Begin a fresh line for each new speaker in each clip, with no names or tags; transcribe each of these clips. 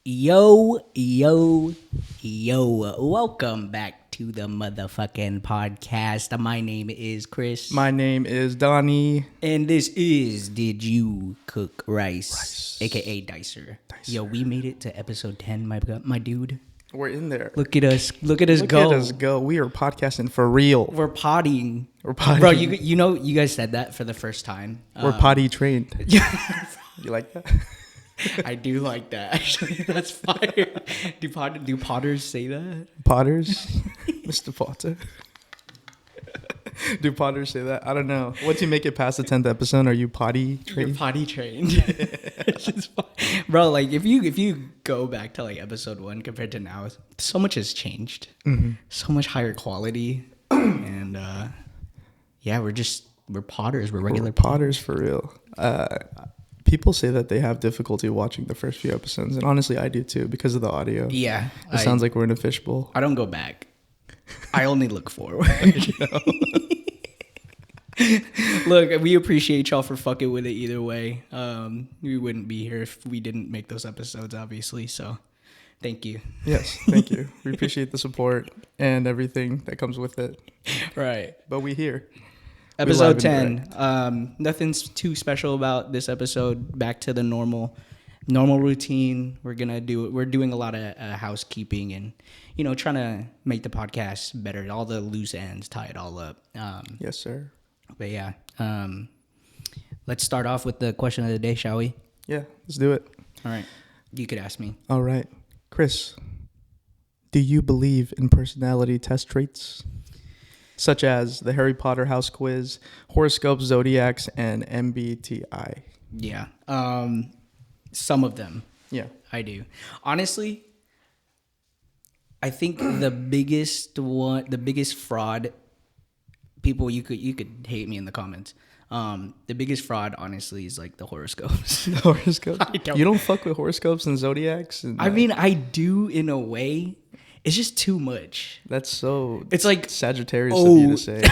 Yo, yo, yo. Welcome back to the motherfucking podcast. My name is Chris.
My name is Donnie.
And this is Did You Cook Rice? AKA DYCR. Yo, we made it to episode 10, my dude.
We're in there.
Look at us. Look at us
Look
go.
at us go. We are podcasting for real.
We're pottying.
We're potty.
Bro, you know, you guys said that for the first time.
We're potty trained.
Yeah.
You like that?
I do like that. Actually, that's fire. Do potters say that?
Potters? Mr. Potter. Do potters say that? I don't know. Once you make it past the 10th episode, are you potty trained?
You're potty trained. It's just fun. Bro, like if you go back to like episode 1 compared to now, so much has changed. Mm-hmm. So much higher quality. And yeah, we're potters. We're regular
potters for real. People say that they have difficulty watching the first few episodes, and honestly, I do too because of the audio.
Yeah,
it sounds like we're in a fishbowl.
I don't go back. I only look forward. Look, we appreciate y'all for fucking with it either way. We wouldn't be here if we didn't make those episodes, obviously. So, thank you.
Yes, thank you. We appreciate the support and everything that comes with it.
Right,
but we here.
Episode 10. Nothing's too special about this episode. Back to the normal routine. We're doing a lot of housekeeping and, trying to make the podcast better. All the loose ends, tie it all up.
Yes, sir.
But yeah, let's start off with the question of the day, shall we?
Yeah, let's do it.
All right. You could ask me.
All right. Chris, do you believe in personality test traits? Such as the Harry Potter house quiz, horoscopes, zodiacs, and MBTI.
Yeah. Some of them.
Yeah.
I do. Honestly, I think the biggest fraud, people, you could hate me in the comments. The biggest fraud, honestly, is like the horoscopes.
The horoscopes? You don't fuck with horoscopes and zodiacs? And
I mean, I do in a way. It's just too much.
That's so.
It's like
Sagittarius of you to say.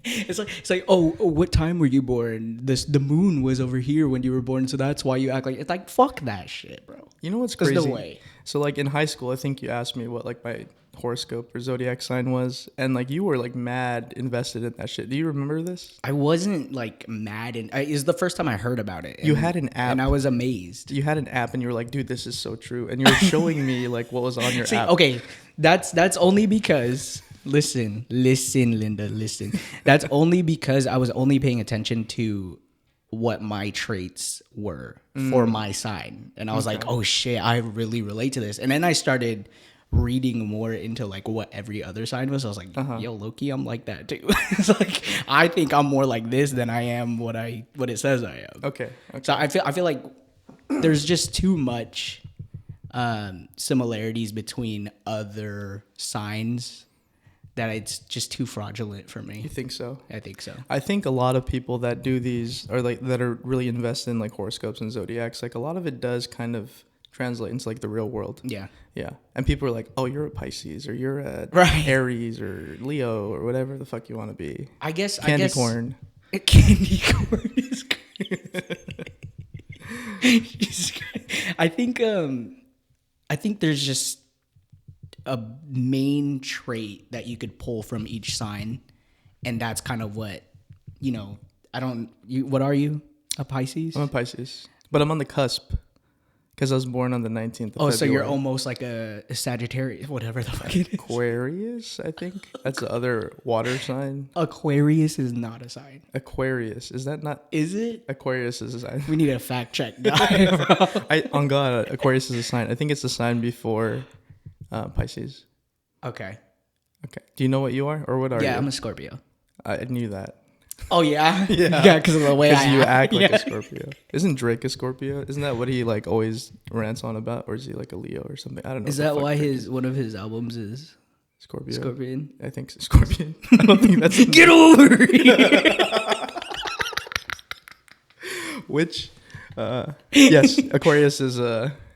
It's like what time were you born? The moon was over here when you were born, so that's why you act like it's like fuck that shit, bro.
You know what's crazy?
There's no way.
So like in high school, I think you asked me what like my horoscope or zodiac sign was, and like you were like mad invested in that shit. Do you remember this?
I wasn't like mad, and it was the first time I heard about it.
You had an app,
and I was amazed.
You had an app, and you were like, "Dude, this is so true," and you were showing me like what was on your app.
Okay, that's only because listen, Linda, listen. That's only because I was only paying attention to what my traits were for my sign, and I was like, "Oh shit, I really relate to this." And then I started reading more into like what every other sign was. I was like, yo, low-key, I'm like that too. It's like I think I'm more like this than I am what it says I am.
Okay.
So I feel like there's just too much similarities between other signs that it's just too fraudulent for me.
You think so?
I think so.
I think a lot of people that do these or like that are really invested in like horoscopes and zodiacs, like a lot of it does kind of translate into like the real world.
Yeah.
Yeah. And people are like, oh, you're a Pisces or you're a Aries or Leo or whatever the fuck you want to be.
I guess
Candy corn.
Candy corn is great. I think there's just a main trait that you could pull from each sign, and that's kind of what, what are you? A Pisces?
I'm a Pisces. But I'm on the cusp. Because I was born on the 19th of February.
So you're almost like a Sagittarius, whatever the fuck it is.
Aquarius, I think. That's the other water sign.
Aquarius is not a sign.
Aquarius. Is that not?
Is it?
Aquarius is a sign.
We need a fact check guy, bro.
On God, Aquarius is a sign. I think it's the sign before Pisces.
Okay.
Do you know what you are? Or what are you?
Yeah, I'm a Scorpio.
I knew that.
Oh, yeah?
Yeah,
because of the way I
you act like a Scorpio. Isn't Drake a Scorpio? Isn't that what he like always rants on about? Or is he like a Leo or something? I don't know.
Is that why one of his albums is
Scorpio?
Scorpion?
I think so. Scorpion. I don't think that's
Get over here!
Which, yes, Aquarius is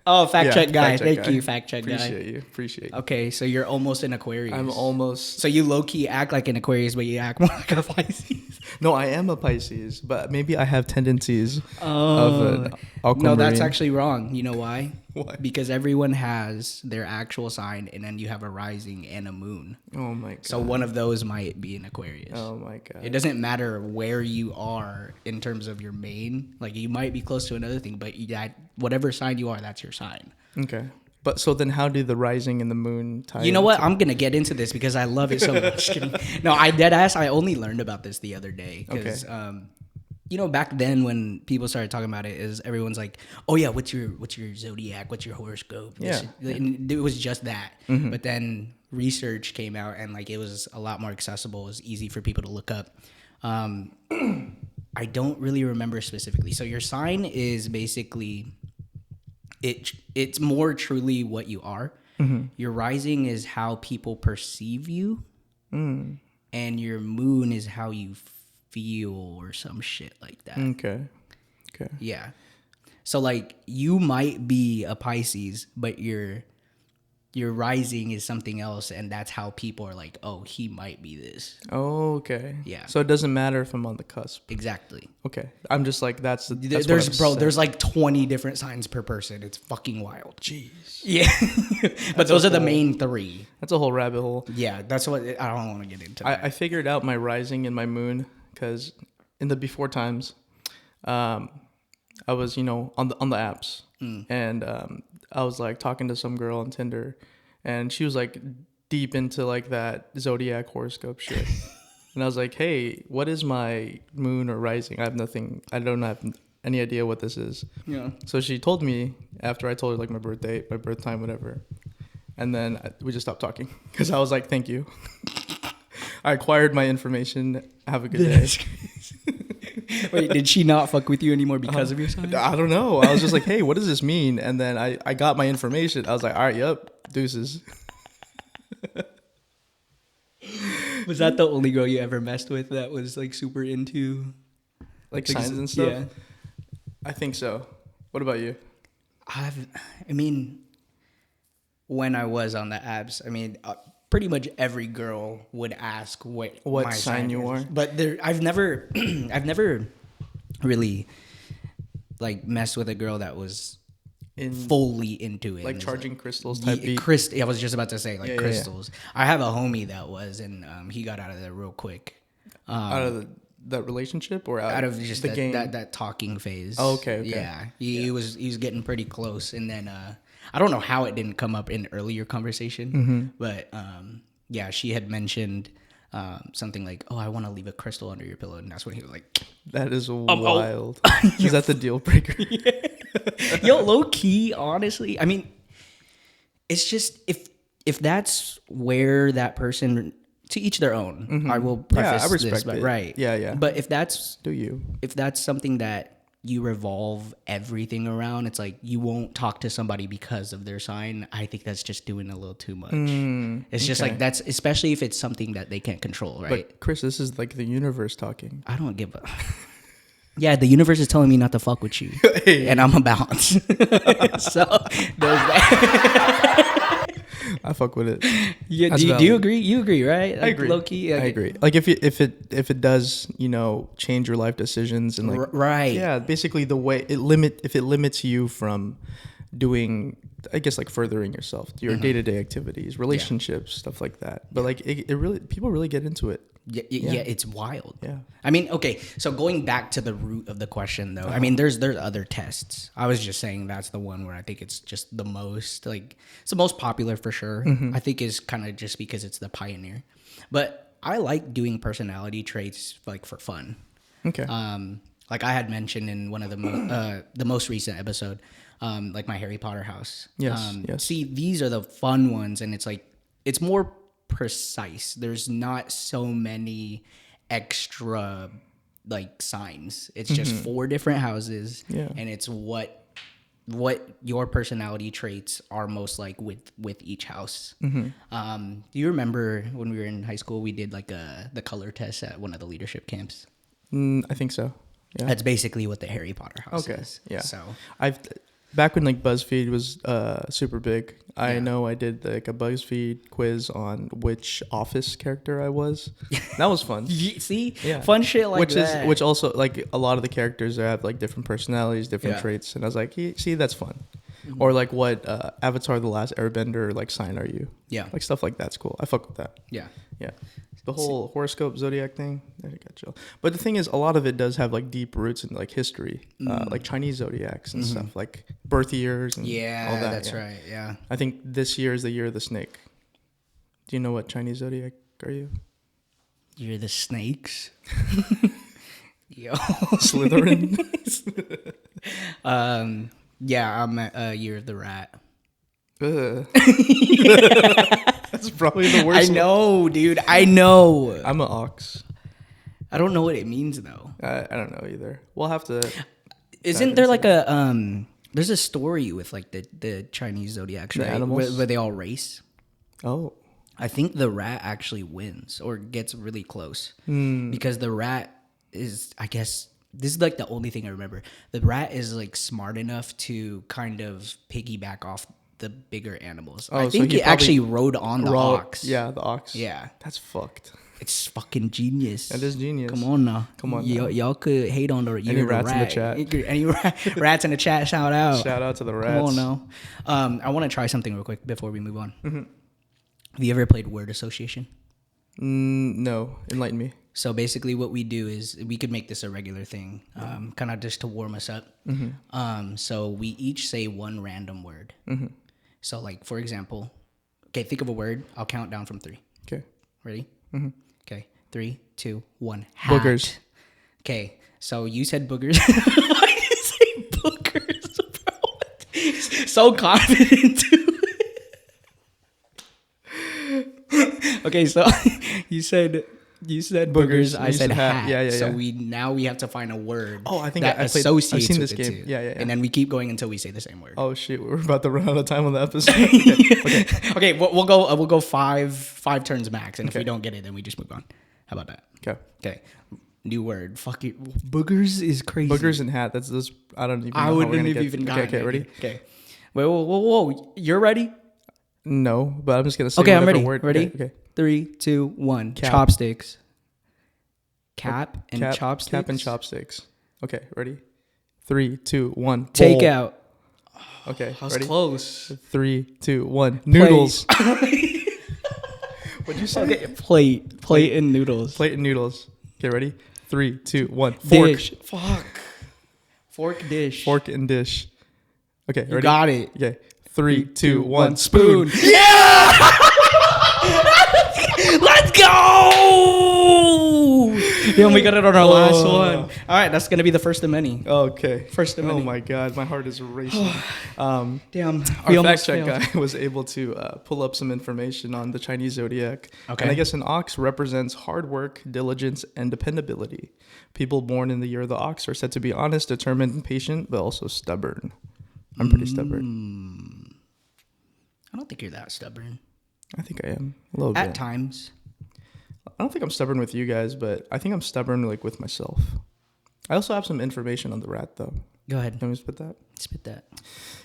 Oh, fact check guy. Thank you, fact check guy.
Appreciate you.
Okay, so you're almost an Aquarius.
I'm almost.
So you low-key act like an Aquarius, but you act more like a Pisces.
No, I am a Pisces, but maybe I have tendencies of
No, that's
Aquamarine.
actually wrong. You know why?
Why?
Because everyone has their actual sign, and then you have a rising and a moon.
Oh my god.
So one of those might be an Aquarius.
Oh my god.
It doesn't matter where you are in terms of your main. Like, you might be close to another thing, but whatever sign you are, that's your sign.
Okay. But so then how do the rising and the moon tie
You know what?
into-
I'm gonna get into this because I love it so much. No, I dead ass. I only learned about this the other day because, you know, back then when people started talking about it, is everyone's like, "Oh yeah, what's your zodiac? What's your horoscope?"
Yeah.
And it was just that. But then research came out, and like it was a lot more accessible. It was easy for people to look up. I don't really remember specifically. So your sign is basically it's more truly what you are. Your rising is how people perceive you, and your moon is how you feel or some shit like that.
Okay.
Yeah. So like you might be a Pisces, but your rising is something else, and that's how people are like, oh, he might be this.
Oh, okay.
Yeah.
So it doesn't matter if I'm on the cusp.
Exactly.
Okay. I'm just like that's what
There's
I'm saying.
there's like 20 different signs per person. It's fucking wild.
Jeez.
Yeah. But those are the main three.
That's a whole rabbit hole.
Yeah, that's what I don't want to get into. That.
I figured out my rising and my moon because in the before times, I was on the apps and I was like talking to some girl on Tinder, and she was like deep into like that zodiac horoscope shit, and I was like, hey, what is my moon or rising? I don't have any idea what this is.
Yeah.
So she told me after I told her like my birth date, my birth time, whatever, and then we just stopped talking because I was like, thank you. I acquired my information. Have a good day.
Wait, did she not fuck with you anymore because of your sign?
I don't know. I was just like, hey, what does this mean? And then I got my information. I was like, all right, yep, deuces.
Was that the only girl you ever messed with that was like super into
Like signs and stuff?
Yeah.
I think so. What about you?
I mean, when I was on the apps, I mean, pretty much every girl would ask what my
sign you
is.
are.
But I've never really like messed with a girl that was fully into it.
Like
And
charging
like,
crystals type beat?
I was just about to say like crystals. I have a homie that was, and he got out of there real quick.
Out of that relationship or
Out of just
the game?
that talking phase.
Oh, okay.
Yeah, he was getting pretty close, and then I don't know how it didn't come up in earlier conversation, but yeah, she had mentioned something like, "Oh, I want to leave a crystal under your pillow," and that's when he was like,
That is wild. Is that the deal breaker?
"Yo, low key, honestly, I mean, it's just if that's where that person." To each their own. I will preface
I respect
this, but
it.
right.
Yeah.
But if that's something that you revolve everything around, it's like you won't talk to somebody because of their sign. I think that's just doing a little too much. It's just like that's, especially if it's something that they can't control, right?
But Chris, this is like the universe talking.
I don't give a. Yeah, the universe is telling me not to fuck with you, and I'm a balance. So there's that.
I fuck with it.
Yeah, do you agree? You agree, right? Like,
I agree.
Low key,
I agree. Like if it does, change your life decisions and like
right.
Yeah, basically the way it limits you from doing, I guess, like furthering yourself, your day-to-day activities, relationships, stuff like that. But like it really, people really get into it.
Yeah, it's wild.
Yeah.
I mean, okay, so going back to the root of the question, though, I mean, there's other tests. I was just saying that's the one where I think it's just the most, like, it's the most popular for sure. I think is kind of just because it's the pioneer. But I like doing personality traits, like, for fun.
Okay.
Like I had mentioned in one of the most recent episode, like my Harry Potter house.
Yes.
See, these are the fun ones, and it's like, it's more precise. There's not so many extra like signs. It's just 4 different houses, and it's what your personality traits are most like with each house. Do you remember when we were in high school we did like the color test at one of the leadership camps?
I think so. Yeah.
That's basically what the Harry Potter house is.
Yeah.
So
Back when like BuzzFeed was super big, I
Yeah.
know I did like a BuzzFeed quiz on which Office character I was. That was fun.
See,
Yeah.
fun shit like
which
that.
which also like a lot of the characters have like different personalities, different
Yeah.
traits, and I was like, see, that's fun. Or like what Avatar: The Last Airbender like sign are you?
Yeah.
Like stuff like that's cool. I fuck with that.
Yeah.
Yeah. The whole horoscope zodiac thing, I got chill. But the thing is, a lot of it does have like deep roots in like history, like Chinese zodiacs and stuff, like birth years and all that.
That's right. Yeah.
I think this year is the year of the snake. Do you know what Chinese zodiac are you?
You're the snakes. Yo.
Slytherin.
Yeah, I'm a year of the rat.
Ugh. That's probably the worst.
I know, dude. I know.
I'm an ox.
I don't know what it means though.
I don't know either. We'll have to.
Isn't there like a there's a story with like the Chinese zodiacs,
The
right?
animals?
Where they all race.
Oh.
I think the rat actually wins or gets really close
Hmm.
because the rat is, I guess, this is like the only thing I remember. The rat is like smart enough to kind of piggyback off the bigger animals.
Oh,
I
so
think
he
it actually rode on the ox.
Yeah, the ox.
Yeah.
That's fucked.
It's fucking genius.
That is genius.
Come on now.
Come on now.
Y'all could hate on the
Any rats in the chat?
Any rats in the chat, shout out.
Shout out to the
Come
rats.
on now. I want to try something real quick before we move on.
Mm-hmm.
Have you ever played word association?
No, enlighten me.
So basically what we do is we could make this a regular thing, kind of just to warm us up. So we each say one random word. So like, for example, okay, think of a word. I'll count down from 3.
Okay.
Ready? Okay, 3, 2, 1. Hat.
Boogers.
Okay, so you said boogers. Why did you say boogers, bro? So confident, dude. Okay, so you said boogers. I
You
said
said hat.
hat.
Yeah.
So we have to find a word.
Oh, I think
that
I've
associates
seen
with
this
the
game.
two.
Yeah.
And then we keep going until we say the same word.
Oh shit, we're about to run out of time on the episode.
Okay. We'll go five turns max, and if we don't get it, then we just move on. How about that? Okay. New word. Fuck it. Boogers is crazy.
Boogers and hat. That's this. I don't even. Know
I
how we're
wouldn't
gonna
have
get-
even gotten
Okay,
it.
ready?
Okay. Wait, whoa. You're ready?
No, but I'm just gonna say.
Okay, I'm
whatever
ready.
Word.
Ready?
Okay.
3, 2, 1.
Cap.
Chopsticks. Cap and
Cap,
chopsticks.
Cap and chopsticks. Okay, ready? 3, 2, 1. Bowl.
Take out.
Okay,
I was
ready?
close.
3, 2, 1. Noodles.
Plate.
What'd you say?
Okay, plate and noodles.
Plate and noodles. Okay, ready? 3, 2, 1. Fork.
Dish. Fuck. Fork dish.
Fork and dish. Okay,
You
ready?
got it.
Okay. 3, 2, 1. Spoon.
Yeah! Let's go! Yeah, we got it on our last one. All right, that's gonna be the first of many.
Okay.
First of
Oh
many.
my god, my heart is racing.
Damn.
Our fact check guy was able to pull up some information on the Chinese zodiac.
Okay.
And I guess an ox represents hard work, diligence, and dependability. People born in the year of the ox are said to be honest, determined, and patient, but also stubborn. I'm pretty stubborn.
I don't think you're that stubborn.
I think I am a little
At
bit.
times.
I don't think I'm stubborn with you guys, but I think I'm stubborn like with myself. I also have some information on the rat, though.
Go ahead.
Can we spit that?
Spit that.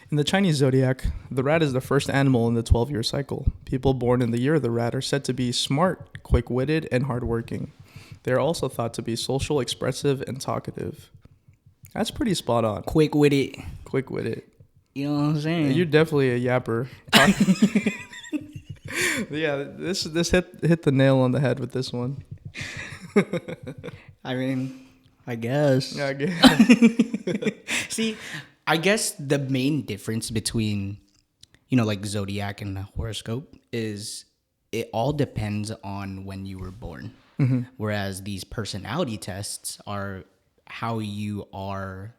In the Chinese zodiac, the rat is the first animal in the 12-year cycle. People born in the year of the rat are said to be smart, quick-witted, and hardworking. They are also thought to be social, expressive, and talkative. That's pretty spot on.
Quick with it.
Quick-witted.
You know what I'm saying?
You're definitely a yapper. Yeah, this hit the nail on the head with this one.
I mean, I guess.
Yeah, I guess.
See, I guess the main difference between, like zodiac and horoscope is it all depends on when you were born. Whereas these personality tests are how you are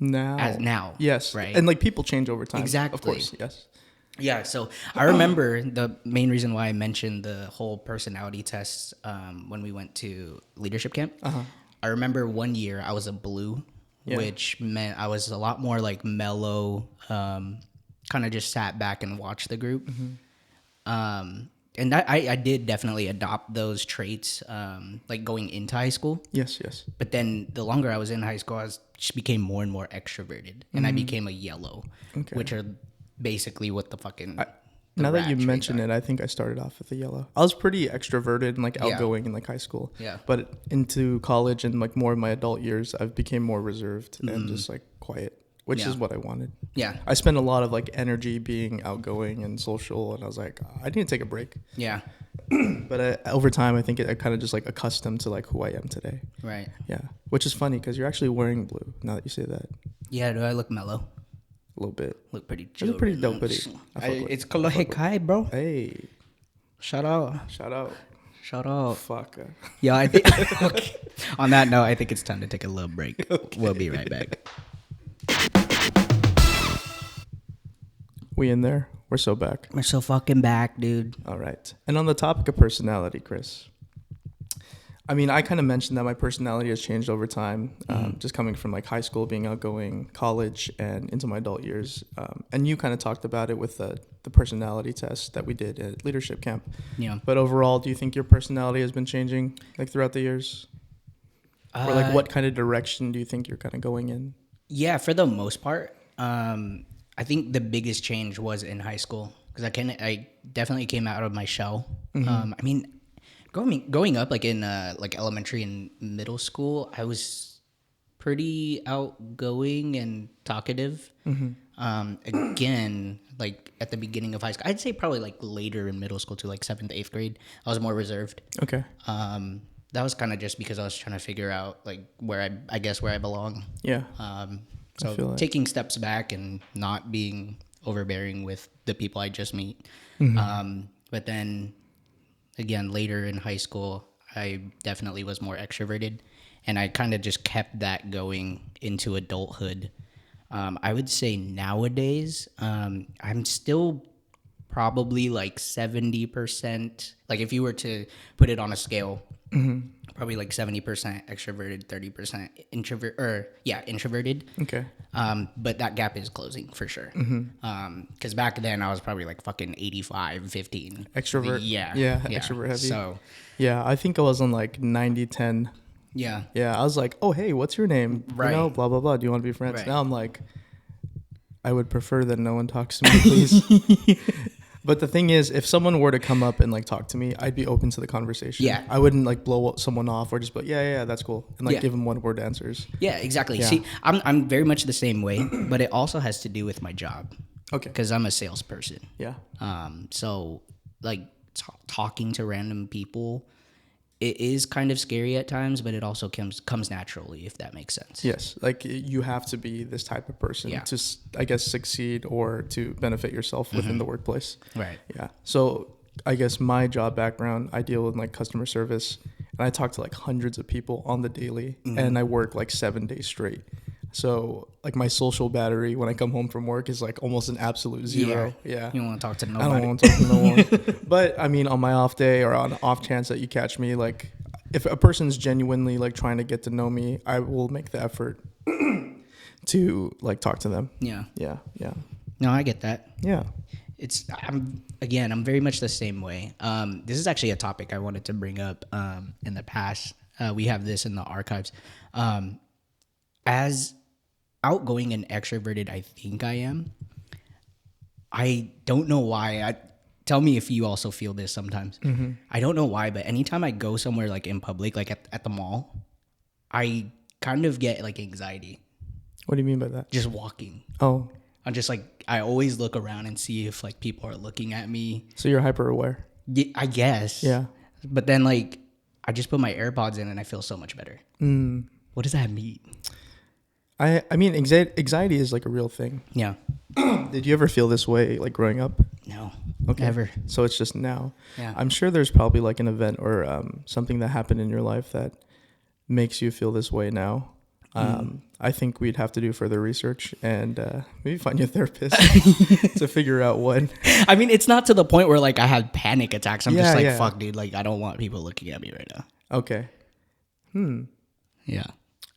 now.
Yes.
Right.
And like people change over time.
Exactly.
Of course. Yes.
Yeah, so I remember the main reason why I mentioned the whole personality tests when we went to leadership camp. I remember one year I was a blue, which meant I was a lot more like mellow, kind of just sat back and watched the group. and I did definitely adopt those traits, like going into high school.
Yes, yes.
But then the longer I was in high school, just became more and more extroverted, and I became a yellow,
Okay.
which are basically what the fucking.
Now that you
rat
mention
traits
it, I think I started off with a yellow. I was pretty extroverted and like
Yeah.
outgoing in like high school.
Yeah.
But into college and like more of my adult years, I've became more reserved
Mm-hmm.
and just like quiet, which
Yeah.
is what I wanted.
Yeah,
I spent a lot of like energy being outgoing and social, and I was like, I need to take a break.
yeah,
But over time, I think I kind of just like accustomed to like who I am today.
right.
Yeah, which is funny because you're actually wearing blue. Now that you say that,
Yeah, do I look mellow?
a little bit.
Look pretty
That's
chill.
a pretty
right
dope
now.
hoodie. I fuck with
It's
it.
color Kai, bro.
Hey,
Shout out.
shout out.
Shout out.
Fuck.
Yeah, I think. Okay. On that note, I think it's time to take a little break. Okay. We'll be right back.
We in there? We're so back.
We're so fucking back, dude.
All right. And on the topic of personality, Chris, I mean, I kind of mentioned that my personality has changed over time, just coming from like high school, being outgoing, college, and into my adult years. And you kind of talked about it with the personality test that we did at leadership camp.
Yeah.
But overall, do you think your personality has been changing like throughout the years? Or like what kind of direction do you think you're kind of going in?
Yeah, for the most part, I think the biggest change was in high school because I definitely came out of my shell. I mean, growing up like in like elementary and middle school, I was pretty outgoing and talkative. Again, like at the beginning of high school, I'd say probably like later in middle school to like 7th, 8th grade, I was more reserved.
Okay.
That was kind of just because I was trying to figure out like where I guess where I belong.
Yeah.
So
feel that.
taking steps back and not being overbearing with the people I just meet. But then again, later in high school, I definitely was more extroverted, and I kind of just kept that going into adulthood. I would say nowadays, I'm still probably like 70%. Like if you were to put it on a scale, probably like 70% extroverted, 30% introvert, introverted.
Okay.
But that gap is closing for sure. Because back then I was probably like fucking 85-15.
Extrovert.
Yeah.
Yeah. Extrovert heavy.
So,
Yeah. I think I was on like 90-10.
yeah.
Yeah, I was like, oh, hey, what's your name?
Right.
You know, blah, blah, blah. Do you want to be friends?
Right.
Now I'm like, I would prefer that no one talks to me, please. But the thing is, if someone were to come up and like talk to me, I'd be open to the conversation.
Yeah.
I wouldn't like blow someone off or just be like, yeah, that's cool. And like
Yeah.
give them one word answers.
Yeah, exactly.
Yeah.
See, I'm very much the same way, but it also has to do with my job
Okay.
because I'm a salesperson.
Yeah.
So like talking to random people, it is kind of scary at times, but it also comes naturally, if that makes sense.
Yes. Like you have to be this type of person
Yeah.
to, I guess, succeed or to benefit yourself within the workplace.
Right.
Yeah. So I guess my job background, I deal with like customer service, and I talk to like hundreds of people on the daily, and I work like 7 days straight. So like my social battery when I come home from work is like almost an absolute zero. Yeah.
You don't want to talk to
I
nobody.
don't want to talk to no one. But I mean, on my off day or on off chance that you catch me, like if a person's genuinely like trying to get to know me, I will make the effort to like talk to them.
Yeah.
Yeah. Yeah.
No, I get that.
Yeah.
I'm very much the same way. This is actually a topic I wanted to bring up in the past. We have this in the archives. As outgoing and extroverted I think I am, I don't know why. Tell me if you also feel this sometimes. I don't know why, but anytime I go somewhere like in public, like at the mall, I kind of get like anxiety
What do you mean by that?
just walking.
Oh,
I'm just like, I always look around and see if like people are looking at me.
so you're hyper aware.
Yeah, I guess.
Yeah.
But then like, I just put my AirPods in and I feel so much better. What does that mean?
I mean, anxiety is like a real thing.
Yeah.
Did you ever feel this way like growing up?
No.
Okay.
Never.
So it's just now.
Yeah.
I'm sure there's probably like an event or something that happened in your life that makes you feel this way now. I think we'd have to do further research and maybe find you a therapist to figure out what.
I mean, it's not to the point where like I had panic attacks. I'm just
Yeah,
like,
yeah.
fuck, dude. Like, I don't want people looking at me right now.
Okay.
Yeah.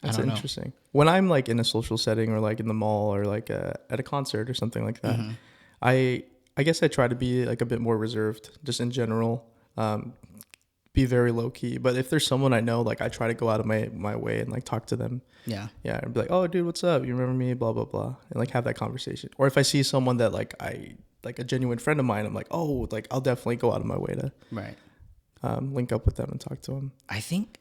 That's
I don't know.
interesting. When I'm like in a social setting or like in the mall or like at a concert or something like that, I I guess I try to be like a bit more reserved, just in general. Be very low key. But if there's someone I know, like I try to go out of my way and like talk to them.
Yeah.
Yeah, and be like, oh, dude, what's up? You remember me? Blah blah blah, and like have that conversation. Or if I see someone that like like a genuine friend of mine, I'm like, oh, like I'll definitely go out of my way to
Right.
link up with them and talk to them.
I think,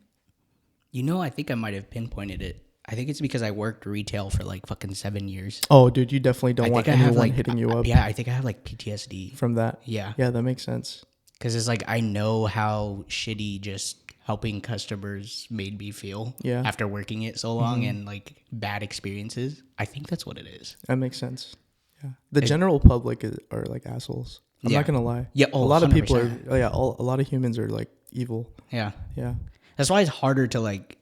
I think I might have pinpointed it. I think it's because I worked retail for like fucking 7 years.
Oh, dude, you definitely don't want anyone hitting you up.
Yeah, I think I have like PTSD
from that.
Yeah.
Yeah, that makes sense.
Because it's like I know how shitty just helping customers made me feel.
Yeah.
After working it so long and like bad experiences. I think that's what it is.
That makes sense. Yeah. The general public are like assholes. I'm not gonna lie.
Yeah.
A lot of people
100%.
are. A lot of humans are like evil.
Yeah.
Yeah.
That's why it's harder to like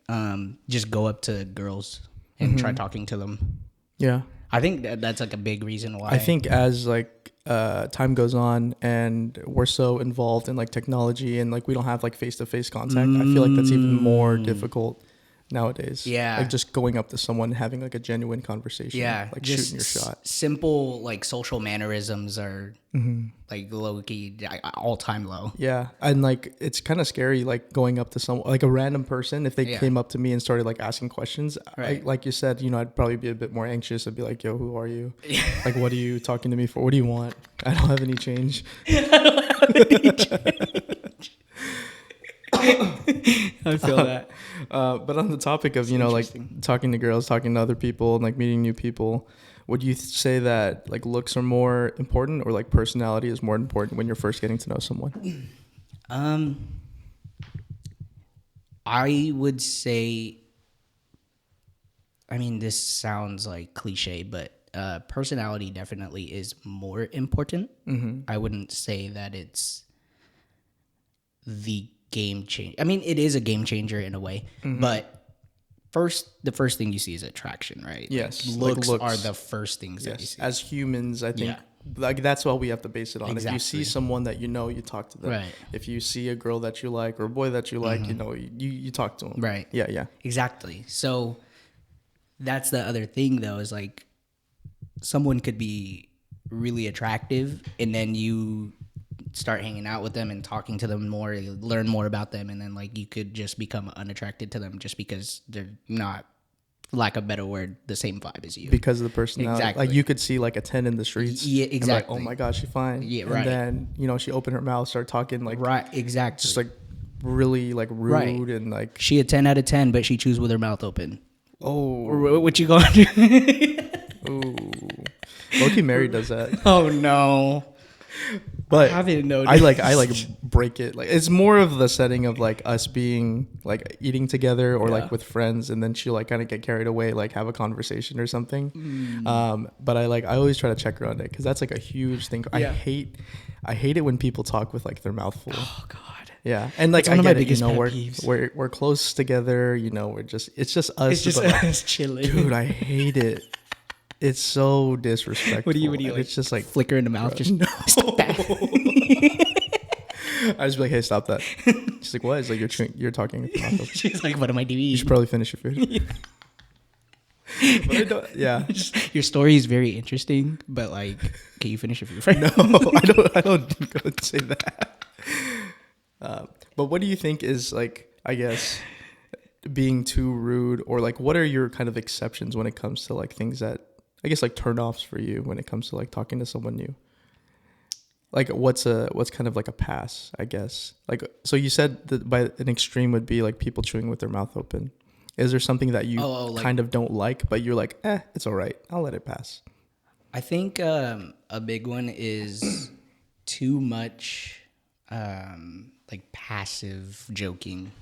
just go up to girls and try talking to them.
Yeah.
I think that's like a big reason why.
I think as like time goes on and we're so involved in like technology and like we don't have like face-to-face contact, I feel like that's even more difficult nowadays.
Yeah.
Like just going up to someone and having like a genuine conversation.
Yeah.
Like
just
shooting your shot.
Simple like social mannerisms are like low key, all time low.
Yeah. And like it's kind of scary like going up to someone like a random person if they came up to me and started like asking questions.
Right.
Like you said, I'd probably be a bit more anxious. I'd be like, yo, who are you? Like, what are you talking to me for? What do you want? I don't have any change.
I feel that.
But on the topic of, like talking to girls, talking to other people and like meeting new people, would you say that like looks are more important or like personality is more important when you're first getting to know someone?
I would say, I mean, this sounds like cliche, but personality definitely is more important. I wouldn't say that it's the game changer. I mean, it is a game changer in a way, but the first thing you see is attraction, right?
Yes,
like
looks
are the first things that you see.
As humans, I think like that's what we have to base it on.
Exactly.
If you see someone that you talk to them.
Right.
If you see a girl that you like or a boy that you like, you talk to them.
Right.
Yeah.
Exactly. So that's the other thing, though, is like someone could be really attractive, and then you start hanging out with them and talking to them more, you learn more about them, and then like you could just become unattracted to them just because they're not, lack of a better word, the same vibe as you.
Because of the personality.
Exactly.
Like you could see like a 10 in the streets.
Yeah, exactly.
And like, oh my gosh, she's fine.
Yeah,
and
right.
then, she opened her mouth, started talking like
Right, exactly.
just like really like rude
Right.
and like
She a 10 out of 10, but she chews with her mouth open.
oh
What you gonna do?
ooh. Loki Mary does that.
Oh no.
But
I haven't noticed.
I like break it. Like it's more of the setting of like us being like eating together or like with friends, and then she'll like kind of get carried away, like have a conversation or something. But I always try to check her on it because that's like a huge thing. I hate it when people talk with like their mouth full.
Oh god.
Yeah, and like
That's one of
I
my
get it,
biggest pet peeves.
we're close together. It's just us.
It's just
but, like,
us chilling.
dude, I hate it. It's so disrespectful.
What do you
and
like?
it's just like
flicker in the mouth. Just
no.
stop that.
I just be like, hey, stop that. She's like, what? It's like you're talking. With your mouth open.
She's like, what am I doing?
You should probably finish your food. But I don't, yeah.
Your story is very interesting, but like, can you finish your food?
No, I don't go and say that. But what do you think is like, I guess, being too rude, or like, what are your kind of exceptions when it comes to like things that, I guess, like turn-offs for you when it comes to like talking to someone new? Like what's kind of like a pass, I guess? Like, so you said that by an extreme would be like people chewing with their mouth open. Is there something that you
like,
kind of don't like, but you're like, it's all right, I'll let it pass?
I think a big one is too much like passive joking.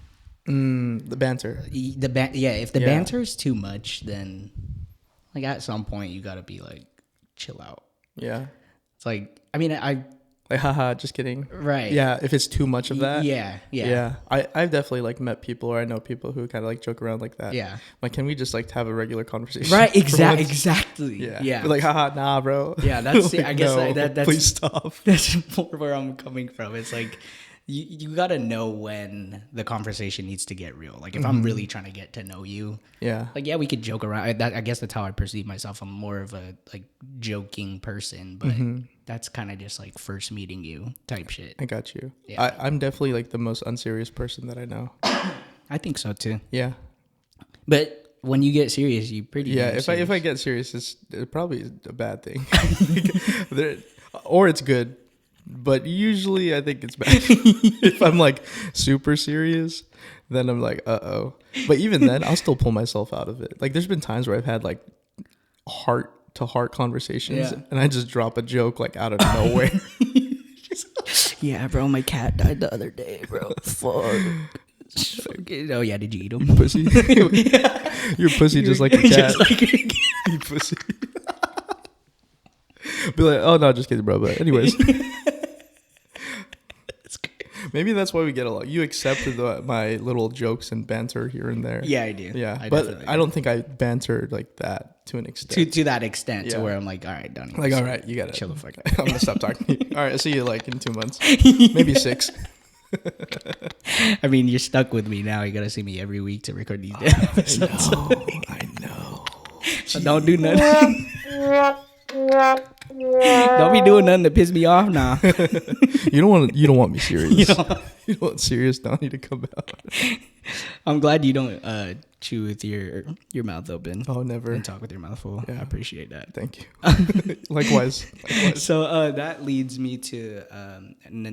The banter.
If the banter is too much, then like at some point you gotta be like, chill out.
Yeah.
It's like, I mean,
like, haha, just kidding.
Right.
Yeah, if it's too much of that.
Yeah.
I've definitely like met people, or I know people who kind of like joke around like that.
Yeah.
Like, can we just like have a regular conversation?
Right. Exactly.
Yeah. Be like, haha, nah, bro.
Yeah. That's
like,
I guess
no,
that's
please stop.
That's more where I'm coming from. It's like you gotta know when the conversation needs to get real. Like if I'm really trying to get to know you.
Yeah.
Like we could joke around. I guess that's how I perceive myself. I'm more of a like joking person, but That's kind of just like first meeting you type shit.
I got you.
Yeah.
I'm definitely like the most unserious person that I know.
I think so too.
Yeah.
But when you get serious, you pretty
Yeah,
damn
if
serious.
I get serious, it probably is a bad thing. Or it's good. But usually I think it's bad. If I'm like super serious, then I'm like, uh-oh. But even then, I'll still pull myself out of it. Like there's been times where I've had like heart to heart conversations and I just drop a joke like out of nowhere.
Yeah, bro, my cat died the other day, bro. Fuck. Oh yeah, did you eat him?
Pussy. You're pussy just like a cat.
Just like a cat.
You pussy. Be like, oh no, just kidding, bro. But anyways. Maybe that's why we get along. You accepted my little jokes and banter here and there.
Yeah, I do.
Yeah, but I don't think I bantered like that to an extent.
To that extent, to where I'm like, all right, done.
Like, all right, you gotta
chill the fuck out.
I'm gonna stop talking to you. All right, I'll see you like in 2 months, maybe 6.
I mean, you're stuck with me now. You gotta see me every week to record these damn episodes.
I know.
So don't do nothing. Don't be doing nothing to piss me off now.
You don't want me serious. You don't want serious Donnie to come out.
I'm glad you don't chew with your mouth open.
Oh, never.
And talk with your mouth full. Yeah. I appreciate that.
Thank you. Likewise.
So that leads me to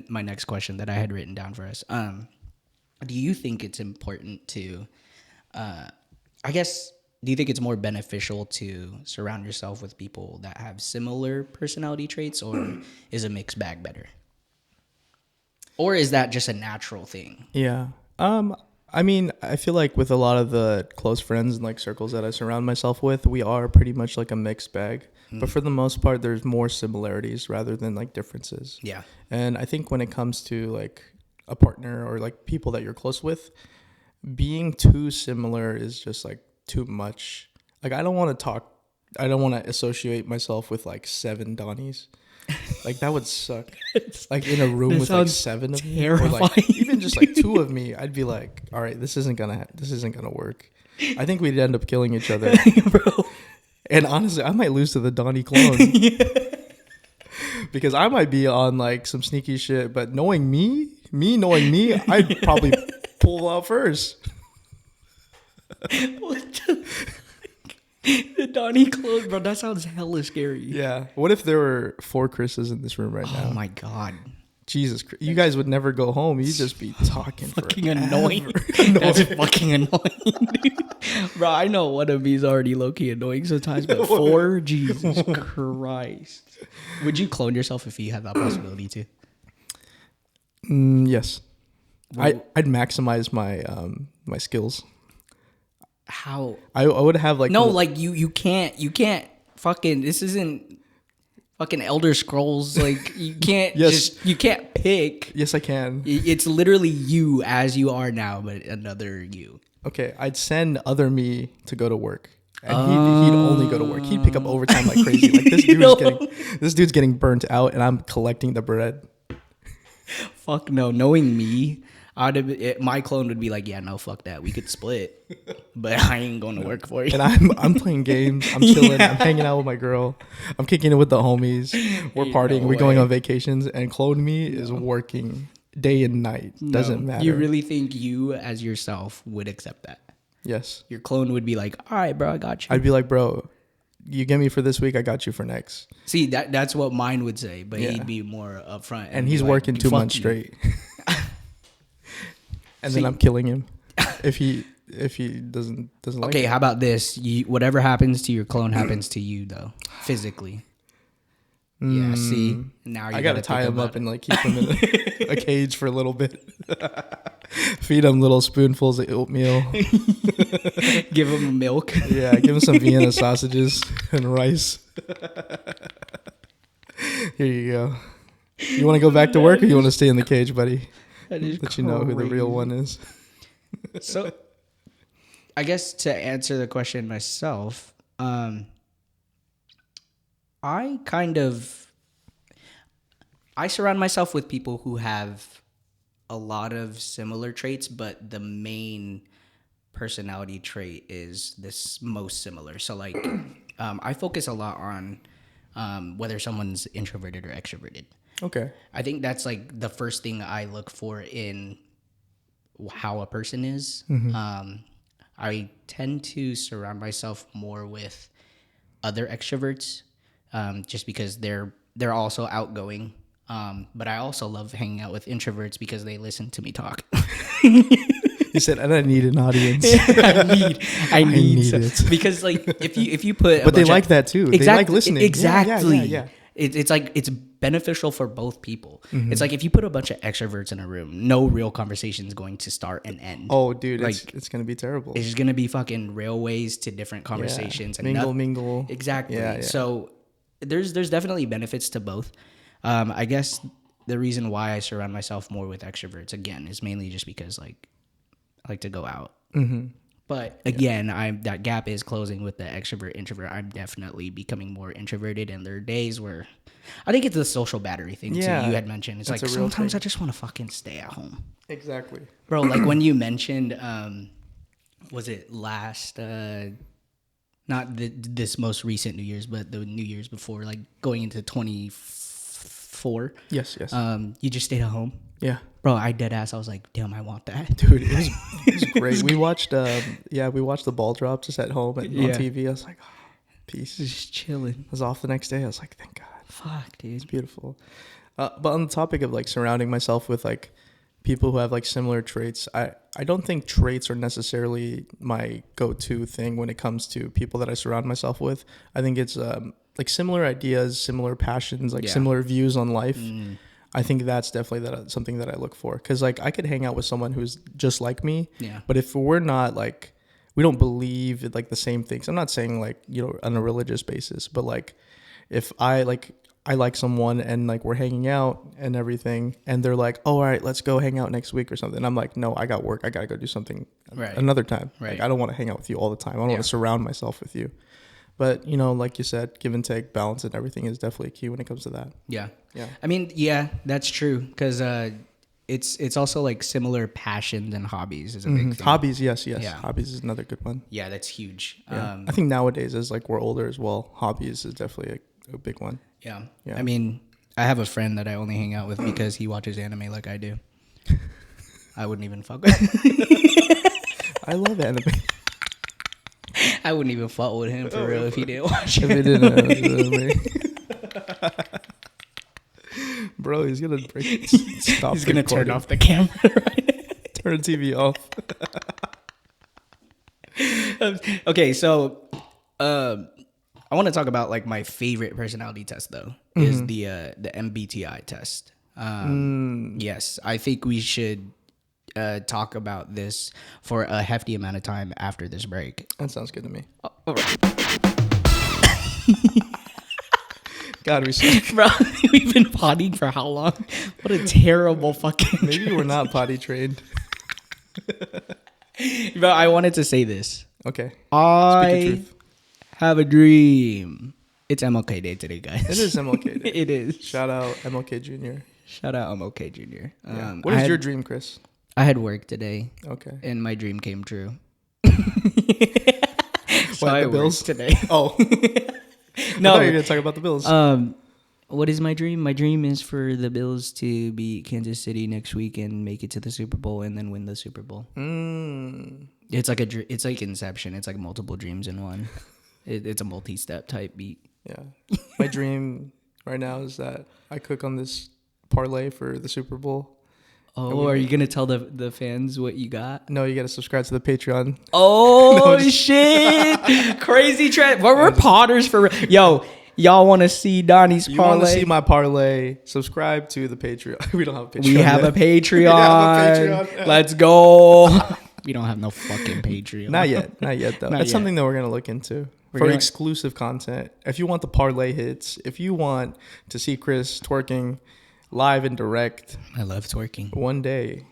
my next question that I had written down for us. Do you think it's important to, do you think it's more beneficial to surround yourself with people that have similar personality traits, or is a mixed bag better? Or is that just a natural thing?
Yeah. I mean, I feel like with a lot of the close friends and like circles that I surround myself with, we are pretty much like a mixed bag. But for the most part, there's more similarities rather than like differences.
Yeah.
And I think when it comes to like a partner or like people that you're close with, being too similar is just like too much. Like I don't want to associate myself with like 7 Donnies. Like that would suck. Like in a room with like 7 of me, or like even just like 2 of me, I'd be like, all right, this isn't gonna work. I think we'd end up killing each other.
Bro.
And honestly, I might lose to the Donnie clone. Because I might be on like some sneaky shit, but knowing me, I'd probably pull out first.
What the Donnie clone, bro? That sounds hella scary.
Yeah. What if there were 4 Chris's in this room right now?
Oh my god.
Jesus Christ. You guys would never go home. You'd just be talking
fucking
forever.
annoying. That's fucking annoying, dude. Bro, I know one of me's already low-key annoying sometimes, but 4? Jesus Christ. Would you clone yourself if you had that possibility too?
Yes. I'd maximize my my skills.
How?
I would have like
like you can't fucking, this isn't fucking Elder Scrolls, like you can't you can't pick.
Yes, I can.
It's literally you as you are now, but another you.
Okay, I'd send other me to go to work. And he'd only go to work. He'd pick up overtime like crazy. Like this dude's getting burnt out and I'm collecting the bread.
Fuck no. Knowing me, my clone would be like, yeah, no, fuck that. We could split, but I ain't going to work for you.
And I'm playing games. I'm chilling. I'm hanging out with my girl. I'm kicking it with the homies. We're partying. We're going on vacations. And clone me is working day and night. Doesn't matter.
You really think you as yourself would accept that?
Yes.
Your clone would be like, all right, bro, I got you.
I'd be like, bro, you get me for this week, I got you for next.
See, that's what mine would say, but he'd be more upfront.
And he's working 2 months straight. And then I'm killing him if he doesn't like
okay,
it.
how about this? Whatever happens to your clone happens to you, though, physically. Yeah, see? Now
I got to tie him up and like keep him in a cage for a little bit. Feed him little spoonfuls of oatmeal.
Give him milk.
Yeah, give him some Vienna sausages and rice. Here you go. You want to go back to work or you want to stay in the cage, buddy?
That is
Let you know who the real one is.
So, I guess to answer the question myself, I surround myself with people who have a lot of similar traits, but the main personality trait is this most similar. So like, I focus a lot on whether someone's introverted or extroverted.
Okay.
I think that's like the first thing I look for in how a person is. I tend to surround myself more with other extroverts, just because they're also outgoing. But I also love hanging out with introverts because they listen to me talk.
You said, and I need an audience.
I need
it.
because like if you put
but they like that too. They like listening.
Exactly.
Yeah.
It's like it's beneficial for both people. It's like if you put a bunch of extroverts in a room, no real conversation is going to start and end.
Oh, dude,
like
it's gonna be terrible.
It's just gonna be fucking railways to different conversations and
mingle.
Exactly.
Yeah.
So there's definitely benefits to both. I guess the reason why I surround myself more with extroverts again is mainly just because like I like to go out. But again, that gap is closing with the extrovert introvert. I'm definitely becoming more introverted, and there are days where I think it's the social battery thing too. You had mentioned it's like sometimes I just want to fucking stay at home.
Exactly,
bro. Like when you mentioned, was it last? Not this most recent New Year's, but the New Year's before, like going into 24.
Yes.
You just stayed at home.
Yeah.
Bro, I dead ass. I was like, damn, I want that.
Dude, it was great. We watched the ball drop just at home and on TV. I was like, oh, peace.
Just chilling.
I was off the next day. I was like, thank God.
Fuck, dude.
It's beautiful. But on the topic of like surrounding myself with like people who have like similar traits, I don't think traits are necessarily my go-to thing when it comes to people that I surround myself with. I think it's like similar ideas, similar passions, like similar views on life. I think that's definitely something that I look for, because like I could hang out with someone who's just like me, but if we're not like, we don't believe in like the same things. I'm not saying like, you know, on a religious basis, but like if I like someone and like we're hanging out and everything and they're like, oh, all right, let's go hang out next week or something. I'm like, no, I got work. I got to go do something another time. Right. Like, I don't want to hang out with you all the time. I don't want to surround myself with you. But, you know, like you said, give and take, balance and everything is definitely key when it comes to that. Yeah.
I mean, yeah, that's true. Because it's also like similar passions and hobbies is a big thing.
Hobbies, yes. Yeah. Hobbies is another good one.
Yeah, that's huge.
Yeah. I think nowadays, as like we're older as well, hobbies is definitely a big one.
Yeah. I mean, I have a friend that I only hang out with because he watches anime like I do. I wouldn't even fuck with him.
I love anime.
I wouldn't even fuck with him for real if he didn't watch it.
If he didn't bro, he's gonna stop.
He's gonna turn off the camera. Right?
Turn the TV off.
Okay, so I want to talk about like my favorite personality test though is the MBTI test. Yes, I think we should talk about this for a hefty amount of time after this break.
That sounds good to me.
All right.
God, we suck.
Bro, we've been potting for how long? What a terrible fucking
Maybe we're not potty trained.
Bro, I wanted to say this.
Okay.
I have a dream. It's MLK Day today, guys.
It is MLK Day.
It is.
Shout out MLK Jr.
Shout out MLK Jr.
What is your dream, Chris?
I had work today.
Okay.
And my dream came true.
So I bills
today.
Oh.
No.
I thought you were going to talk about the Bills.
What is my dream? My dream is for the Bills to beat Kansas City next week and make it to the Super Bowl and then win the Super Bowl. It's like it's like Inception. It's like multiple dreams in one. It's a multi-step type beat.
Yeah. My dream right now is that I cook on this parlay for the Super Bowl.
Oh, are you going to tell the fans what you got?
No, you got to subscribe to the Patreon.
Oh, shit. Crazy trend. We're Potters for... Yo, y'all want to see Donnie's parlay?
You want to see my parlay? Subscribe to the Patreon. We don't have a Patreon.
We have a Patreon. Let's go. We don't have no fucking Patreon.
Not yet, though. That's something that we're going to look into. For exclusive content. If you want the parlay hits, if you want to see Chris twerking live and direct.
I love twerking.
One day,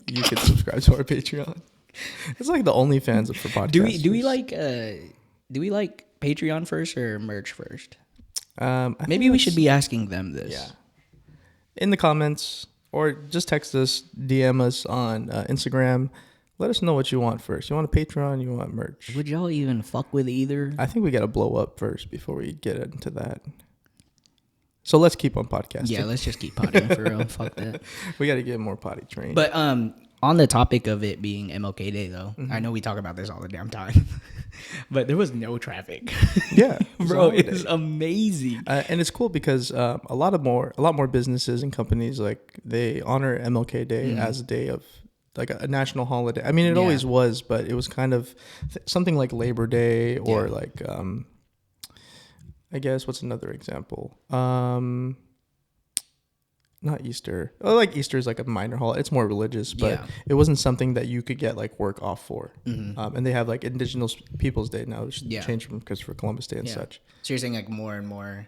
you can subscribe to our Patreon. It's like the OnlyFans for podcasts.
Do we like Patreon first or merch first? Maybe we should be asking them this.
Yeah. In the comments, or just text us, DM us on Instagram. Let us know what you want first. You want a Patreon? You want merch?
Would y'all even fuck with either?
I think we got to blow up first before we get into that. So let's keep on podcasting.
Yeah, let's just keep potting for real. Fuck that.
We got to get more potty trained.
But on the topic of it being MLK Day, though, I know we talk about this all the damn time, but there was no traffic.
Yeah,
bro, it was amazing.
And it's cool because a lot more businesses and companies, like, they honor MLK Day as a day of, like, a national holiday. I mean, it always was, but it was kind of something like Labor Day or like I guess, what's another example? Not Easter. Oh, like Easter is like a minor holiday. It's more religious, but it wasn't something that you could get like work off for. And they have like Indigenous Peoples Day now, which changed from Christopher Columbus Day and such.
So you're saying like more and more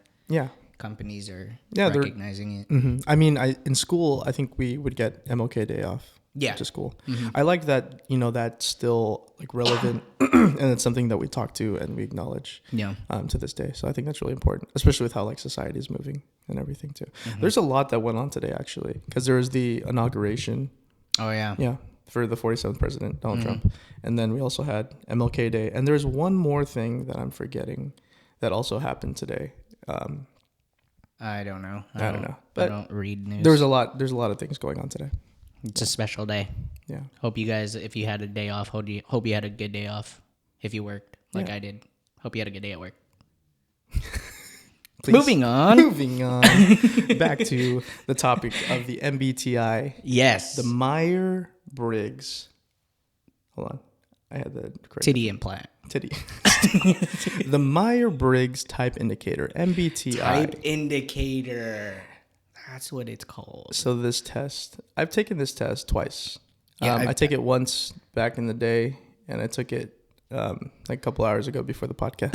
companies are recognizing it.
I mean, in school, I think we would get MLK Day off.
Yeah,
which is cool. I like that, that's still like relevant and it's something that we talk to and we acknowledge to this day. So I think that's really important, especially with how like society is moving and everything too. There's a lot that went on today actually, because there was the inauguration.
Oh yeah.
Yeah. For the 47th president, Donald Trump. And then we also had MLK Day. And there's one more thing that I'm forgetting that also happened today.
I don't know.
I don't know. But
I don't read news.
There's a lot of things going on today.
It's a special day.
Yeah.
Hope you guys, if you had a day off, hope you had a good day off. If you worked like I did, hope you had a good day at work. Moving on.
Back to the topic of the MBTI.
Yes.
The Meeeeee-Briggs. Hold on. I had the correct
titty implant.
The Meeeeee-Briggs type indicator, MBTI.
Type indicator. That's what it's called.
So this test, I've taken this test twice. I took it once back in the day, and I took it like a couple hours ago before the podcast.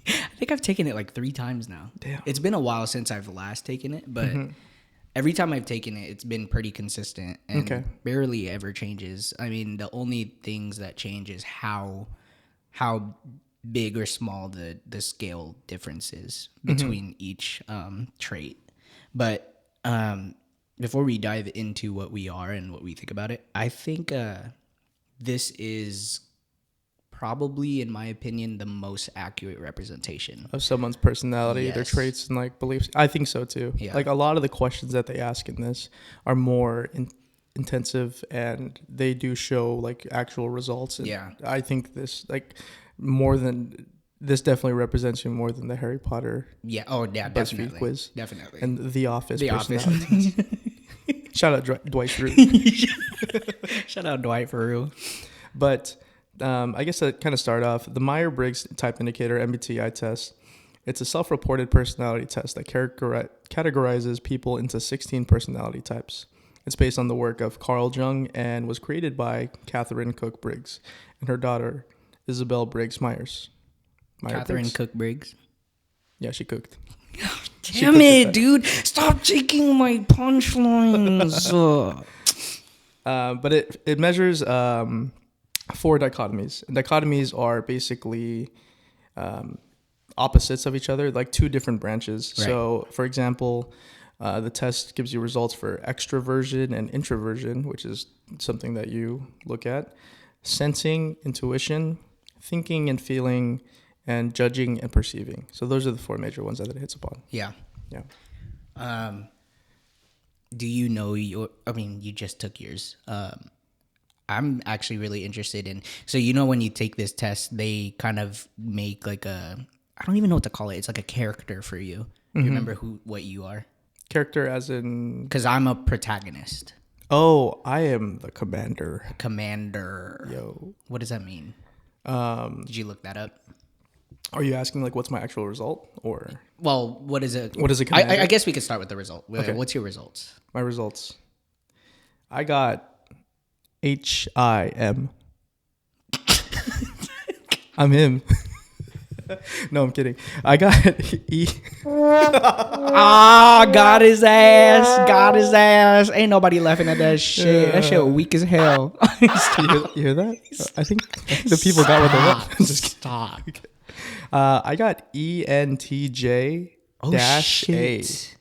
I think I've taken it like 3 times now.
Damn.
It's been a while since I've last taken it, but every time I've taken it, it's been pretty consistent and barely ever changes. I mean, the only things that change is how big or small the scale difference is between each trait. But before we dive into what we are and what we think about it, I think this is probably, in my opinion, the most accurate representation
of someone's personality, their traits, and like beliefs. I think so too.
Yeah.
Like a lot of the questions that they ask in this are more intensive, and they do show like actual results. And I think this this definitely represents you more than the Harry Potter.
Yeah. Oh, yeah.
BuzzFeed quiz.
Definitely.
And The Office.
The Office.
Shout out Dwight Schrute.
Shout out Dwight for real.
But I guess to kind of start off, the Meeeeee-Briggs type indicator MBTI test. It's a self-reported personality test that categorizes people into 16 personality types. It's based on the work of Carl Jung and was created by Catherine Cook Briggs and her daughter Isabel Briggs Myers.
Catherine Cook Briggs.
Yeah, she cooked.
Damn it, dude! Stop taking my punchlines.
But it measures 4 dichotomies. And dichotomies are basically opposites of each other, like 2 different branches. Right. So, for example, the test gives you results for extroversion and introversion, which is something that you look at, sensing, intuition, thinking and feeling, and judging and perceiving. So those are the 4 major ones that it hits upon.
Yeah.
Yeah.
Do you know you just took yours. I'm actually really interested in, so when you take this test, they kind of make like I don't even know what to call it. It's like a character for you. Do you remember what you are?
Character as in?
Because I'm a protagonist.
Oh, I am the commander.
Commander.
Yo.
What does that mean? Did you look that up?
Are you asking like what's my actual result, or?
Well, what is it?
What is it?
I guess we could start with the result. Okay. What's your results?
My results. I got HIM. I'm him. No, I'm kidding. I got E.
Got his ass. Ain't nobody laughing at that shit. That shit weak as hell.
You hear that? I think the people got what they want.
Stop.
I got ENTJ -A.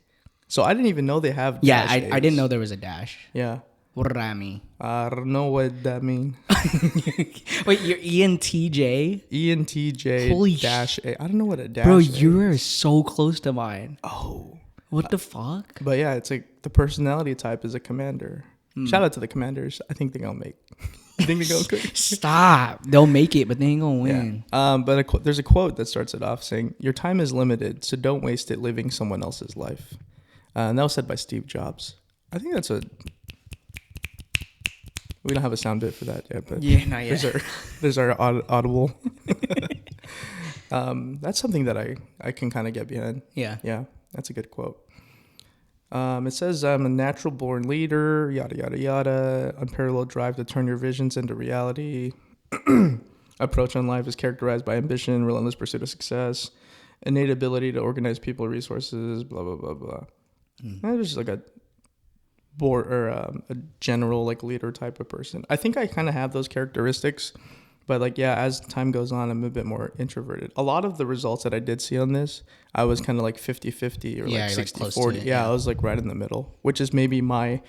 So I didn't even know they have
dash A's. I didn't know there was a dash.
Yeah.
What does that mean?
I don't know what that means.
Wait, you're ENTJ?
ENTJ -A. I don't know what a dash
Bro,
is.
you are so close to mine.
Oh.
What the fuck?
But yeah, it's like the personality type is a commander. Shout out to the commanders. I think they're gonna make. You think they're gonna
Stop. They'll make it, but they ain't gonna win.
Yeah. But there's a quote that starts it off saying, "Your time is limited, so don't waste it living someone else's life." And that was said by Steve Jobs. I think that's a. We don't have a sound bit for that yet, but
Yeah, not yet.
There's our audible. That's something that I can kind of get behind.
Yeah.
Yeah, that's a good quote. It says, "I'm a natural born leader, yada, yada, yada. Unparalleled drive to turn your visions into reality. Approach on life is characterized by ambition, relentless pursuit of success, innate ability to organize people, resources, blah, blah, blah, blah." That was just like a general like leader type of person. I think I kind of have those characteristics. But like, yeah, as time goes on, I'm a bit more introverted. A lot of the results that I did see on this, I was kind of like 50-50 or like 60-40. Yeah, I was like right in the middle, which is maybe my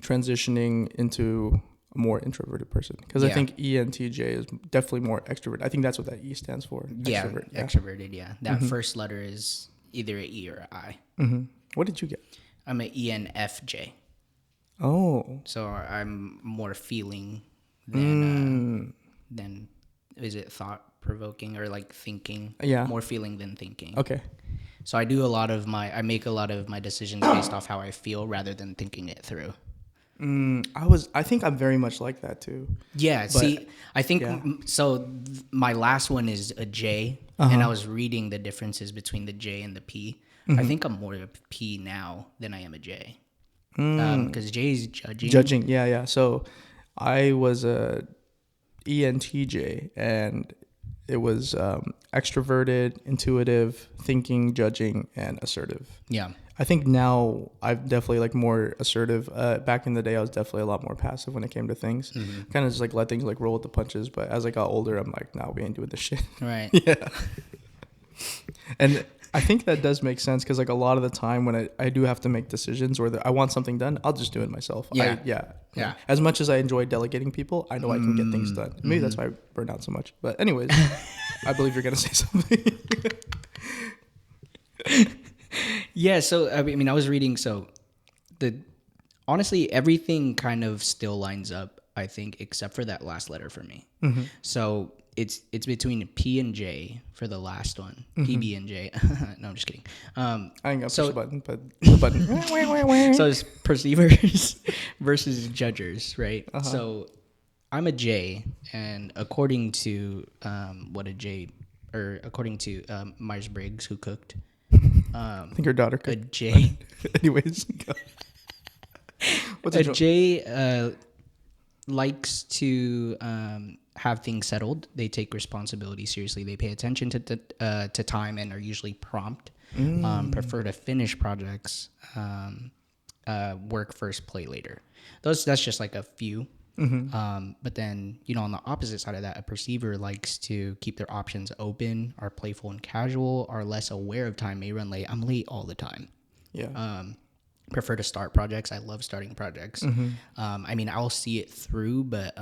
transitioning into a more introverted person. Because I think ENTJ is definitely more extrovert. I think that's what that E stands for.
Extrovert. Extroverted, yeah. That first letter is either an E or an I.
Mm-hmm. What did you get?
I'm an ENFJ.
Oh.
So I'm more feeling than is it thought provoking or like thinking?
Yeah.
More feeling than thinking.
Okay.
So I make a lot of my decisions based off how I feel rather than thinking it through.
I think I'm very much like that too.
Yeah. See, I think so. My last one is a J, and I was reading the differences between the J and the P. I think I'm more of a P now than I am a J. Because J is judging.
Judging, yeah. So I was a ENTJ, and it was extroverted, intuitive, thinking, judging, and assertive.
Yeah.
I think now I'm definitely like more assertive. Back in the day, I was definitely a lot more passive when it came to things. Kind of just like let things like roll with the punches. But as I got older, I'm like, nah, we ain't doing this shit.
Right.
Yeah. And I think that does make sense because like a lot of the time when I do have to make decisions or I want something done, I'll just do it myself.
Yeah.
As much as I enjoy delegating people, I know I can get things done. Maybe that's why I burn out so much. But anyways, I believe you're going to say something.
Yeah. So, I mean, I was reading, honestly, everything kind of still lines up, I think, except for that last letter for me. So it's between P and J for the last one. P, B, and J. No, I'm just kidding.
I ain't gonna push the button, but the button.
So it's perceivers versus judgers, right? So I'm a J, and according to according to Myers-Briggs, who cooked,
I think her daughter cooked.
A J.
Anyways,
what's a J? Likes to have things settled. They take responsibility seriously. They pay attention to time and are usually prompt. Prefer to finish projects. Work first, play later. That's just like a few. But then, on the opposite side of that, a perceiver likes to keep their options open, are playful and casual, are less aware of time, may run late. I'm late all the time.
Yeah.
Prefer to start projects. I love starting projects. I mean, I'll see it through, but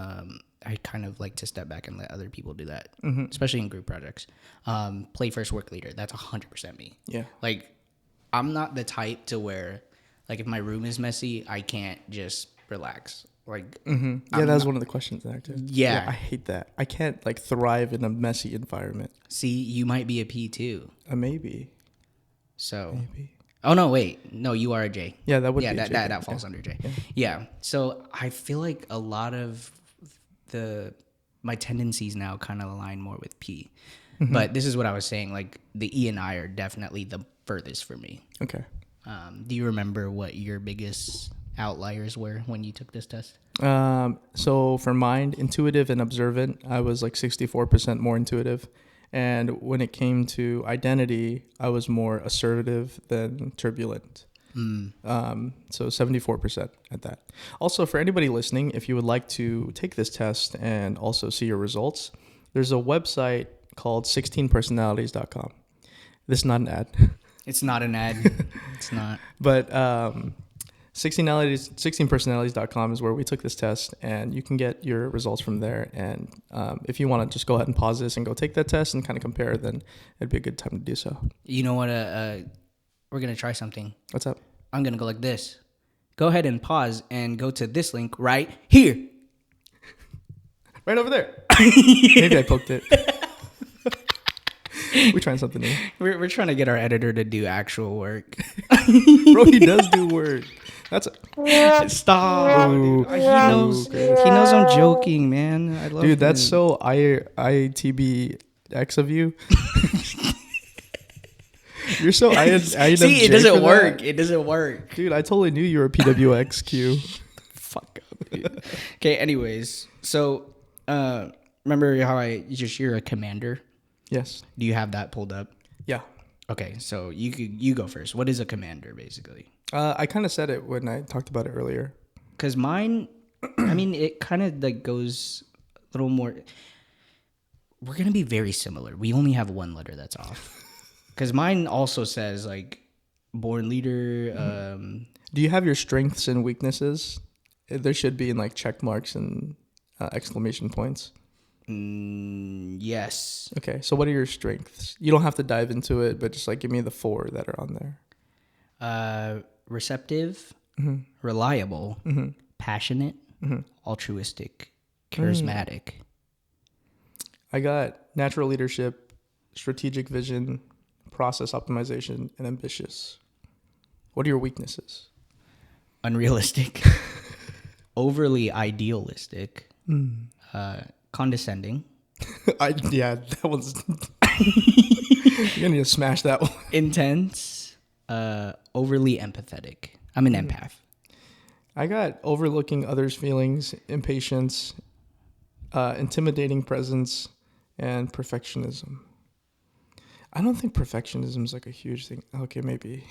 I kind of like to step back and let other people do that, especially in group projects. Play first, work later. That's 100% me.
Yeah.
Like, I'm not the type to where, like, if my room is messy, I can't just relax. Like,
yeah, that was one of the questions there too.
Yeah.
I hate that. I can't like thrive in a messy environment.
See, you might be a P too.
Maybe.
So.
Maybe.
Oh no! Wait, no, you are a J.
Yeah, that would be
that falls under J. Yeah. So I feel like a lot of my tendencies now kind of align more with P. But this is what I was saying. Like the E and I are definitely the furthest for me.
Okay.
Do you remember what your biggest outliers were when you took this test?
So for mind, intuitive and observant, I was like 64% more intuitive. And when it came to identity, I was more assertive than turbulent. So 74% at that. Also, for anybody listening, if you would like to take this test and also see your results, there's a website called 16personalities.com. This is not an ad.
It's not an ad. It's not.
But 16personalities.com is where we took this test, and you can get your results from there. And if you want to just go ahead and pause this and go take that test and kind of compare, then it'd be a good time to do so.
You know what a we're gonna try something.
What's up?
I'm gonna go like this. Go ahead and pause and go to this link right here.
Right over there. Maybe I poked it. We're trying something new.
We're trying to get our editor to do actual work.
Bro, he does do work. That's
Stop.
Ooh,
He knows.
ooh,
He knows I'm joking, man. I love.
dude. That's
him.
so ITBX of you. You're so INFJ.
See, it doesn't
for
work.
that.
It doesn't work.
Dude, I totally knew you were a PWXQ.
Fuck up, dude. Okay. Anyways, so remember how you're a commander?
Yes.
Do you have that pulled up?
Yeah.
Okay, so you go first. What is a commander, basically?
I kind of said it when I talked about it earlier.
Because mine, I mean, it kind of like goes a little more. We're gonna be very similar. We only have one letter that's off. Because mine also says like born leader.
Do you have your strengths and weaknesses? There should be in like check marks and exclamation points.
Yes.
Okay, so what are your strengths? You don't have to dive into it, but just like give me the 4 that are on there.
Receptive, reliable, passionate, altruistic, charismatic.
I got natural leadership, strategic vision, process optimization, and ambitious. What are your weaknesses?
Unrealistic, overly idealistic, condescending,
Yeah, that one's. You're gonna need to smash that one.
intense, overly empathetic. I'm an empath.
I got overlooking others' feelings, impatience, intimidating presence, and perfectionism. I don't think perfectionism is like a huge thing. Okay, maybe.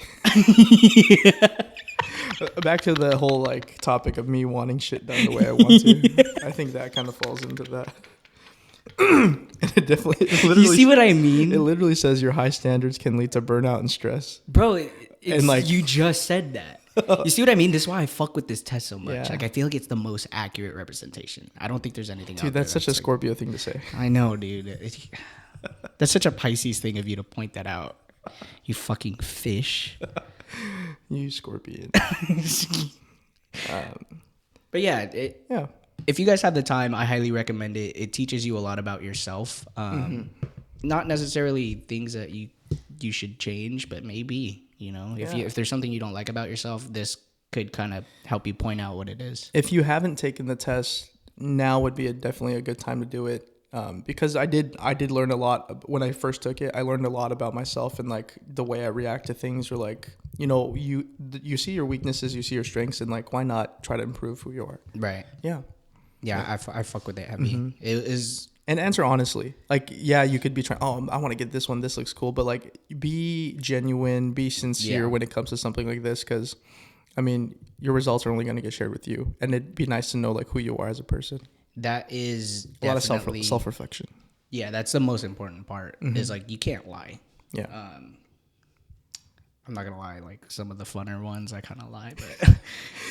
Back to the whole like topic of me wanting shit done the way I want to. I think that kind of falls into that. And it literally,
You see what I mean?
It literally says your high standards can lead to burnout and stress.
Bro,
And, like-
you just said that. You see what I mean? This is why I fuck with this test so much.
Yeah.
Like, I feel like it's the most accurate representation. I don't think there's anything
Dude, that's such a Scorpio thing to say.
I know, dude. That's such a Pisces thing of you to point that out. You fucking fish.
You Scorpion.
But yeah,
Yeah.
if you guys have the time, I highly recommend it. It teaches you a lot about yourself. Not necessarily things that you should change, but maybe, if there's something you don't like about yourself, this could kind of help you point out what it is.
If you haven't taken the test, now would be definitely a good time to do it. Because I did learn a lot when I first took it. I learned a lot about myself and like the way I react to things, or like, you see your weaknesses, you see your strengths, and like, why not try to improve who you are?
Right.
Yeah.
Yeah, I fuck with it heavy. It is.
And answer honestly. Like, yeah, you could be trying, I want to get this one. This looks cool. But like, be genuine, be sincere when it comes to something like this. Because, I mean, your results are only going to get shared with you. And it'd be nice to know like who you are as a person.
That is
A lot of
definitely
self-reflection.
Yeah, that's the most important part. Is like, you can't lie.
Yeah.
I'm not gonna lie, like some of the funner ones I kind of lie, but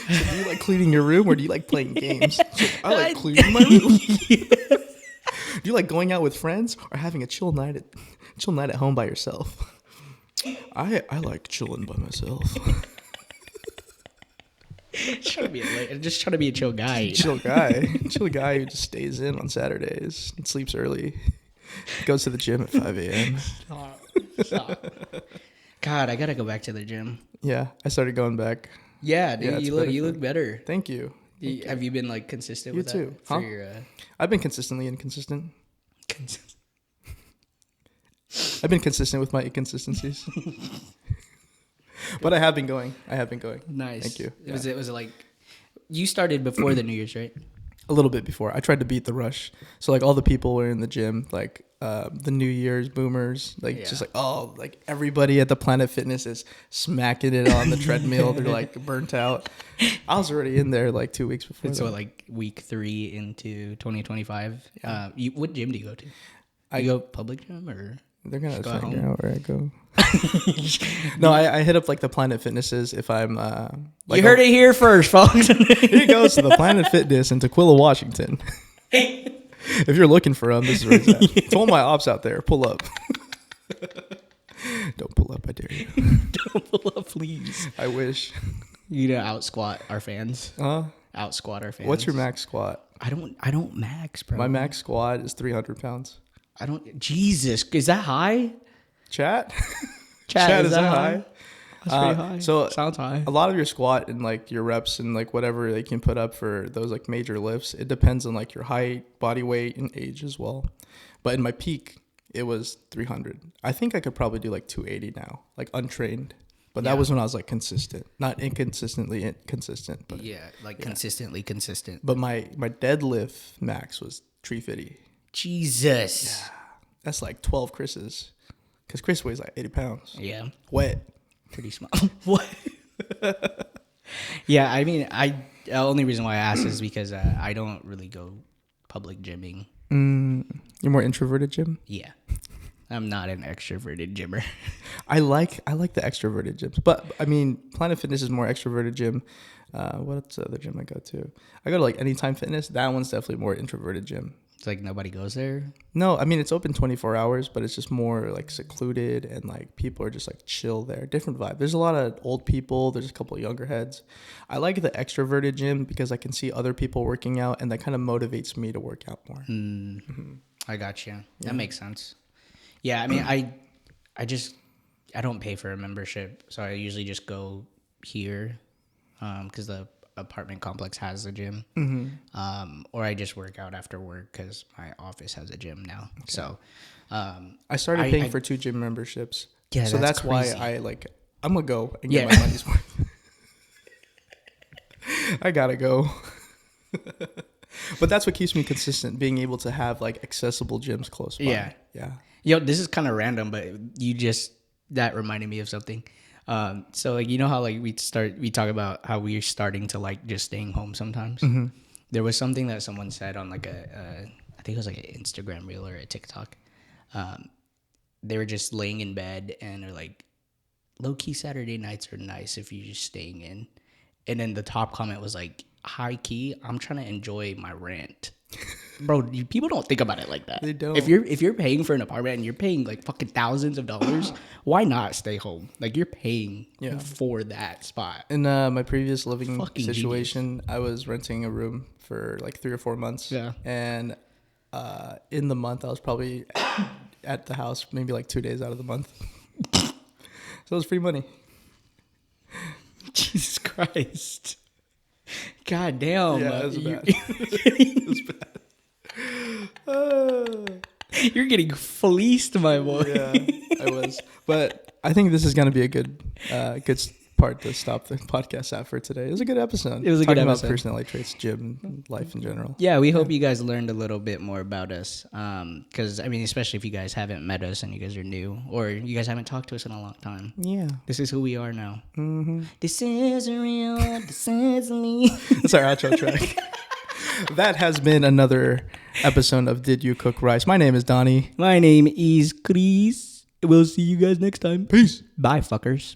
So do you like cleaning your room, or do you like playing games? I like cleaning my room. Do you like going out with friends, or having a chill night at home by yourself? I like chilling by myself.
just trying to be a chill guy.
Chill guy who just stays in on Saturdays and sleeps early. Goes to the gym at 5 a.m.
Stop. God, I gotta go back to the gym.
Yeah, I started going back.
Yeah, dude,
Yeah,
you look better.
Thank you.
Have you been like consistent
You
with
too.
that? For
Huh?
your,
I've been consistently inconsistent. I've been consistent with my inconsistencies. But I have been going.
Nice.
Thank you.
Was it like you started before the New Year's, right?
A little bit before. I tried to beat the rush. So like all the people were in the gym, like the New Year's boomers, like just like, like everybody at the Planet Fitness is smacking it on the treadmill. They're like burnt out. I was already in there like 2 weeks before.
So like week 3 into 2025. What gym do you go to? You go public gym or?
They're gonna
go
find
home?
out where I go. No, I hit up like the Planet Fitnesses if I'm.
You heard it here first, folks.
Here goes to the Planet Fitness in Tequila, Washington. If you're looking for them, this is where it's at. To all my ops out there, pull up. Don't pull up, I dare you.
Don't pull up, please.
I wish.
You to out squat our fans. Out squat our fans.
What's your max squat?
I don't max, bro.
My max squat is 300 pounds.
I don't. Jesus, is that high?
Chat?
Chat,
is that high?
That's pretty high.
So
sounds high.
A lot of your squat and like your reps and like whatever they can put up for those like major lifts, it depends on like your height, body weight, and age as well. But in my peak, it was 300. I think I could probably do like 280 now, like untrained. But that was when I was like consistent, not inconsistently consistent. But
consistently consistent.
But my deadlift max was 350.
Jesus.
Yeah. That's like 12 Chris's. Because Chris weighs like 80 pounds.
Yeah.
Wet.
Pretty small. What? Yeah, I mean, the only reason why I asked is because I don't really go public gymming.
You're more introverted, Jim?
Yeah. I'm not an extroverted gymmer.
I like the extroverted gyms. But, I mean, Planet Fitness is more extroverted gym. What's the other gym I go to? I go to like Anytime Fitness. That one's definitely more introverted gym.
It's like nobody goes there?
No, I mean, it's open 24 hours, but it's just more like secluded and like people are just like chill there. Different vibe. There's a lot of old people. There's a couple of younger heads. I like the extroverted gym because I can see other people working out and that kind of motivates me to work out more.
I got you. That makes sense. Yeah, I mean, I don't pay for a membership, so I usually just go here because the apartment complex has a gym, or I just work out after work because my office has a gym now. Okay. So
I started paying for 2 gym memberships.
Yeah,
so that's
crazy.
why I'm gonna go and get my money's worth. I gotta go. But that's what keeps me consistent, being able to have like accessible gyms close by. Yeah.
Yo, this is kind of random, but that reminded me of something. So like, you know how like we talk about how we're starting to like just staying home sometimes. There was something that someone said on like I think it was like an Instagram reel or a TikTok. They were just laying in bed and they're like, low key Saturday nights are nice if you're just staying in. And then the top comment was like, high key, I'm trying to enjoy my rent. Bro, people don't think about it like that.
They don't.
If you're paying for an apartment and you're paying like fucking thousands of dollars, why not stay home? Like you're paying for that spot.
In my previous living
Fucking
situation, I was renting a room for like 3 or 4 months.
Yeah.
And in the month, I was probably at the house maybe like 2 days out of the month. So it was free money.
Jesus Christ. God damn.
Yeah, it was bad. It was bad.
You're getting fleeced, my boy.
Yeah, I was. But I think this is going to be a good part to stop the podcast at for today. It was a good episode.
It was a good episode.
About personality traits, gym, life in general.
Yeah, we hope you guys learned a little bit more about us. Because, I mean, especially if you guys haven't met us and you guys are new or you guys haven't talked to us in a long time.
Yeah.
This is who we are now. This is real. This is me.
That's our outro track. That has been another episode of Did You Cook Rice? My name is Donnie.
My name is Chris. We'll see you guys next time.
Peace.
Bye, fuckers.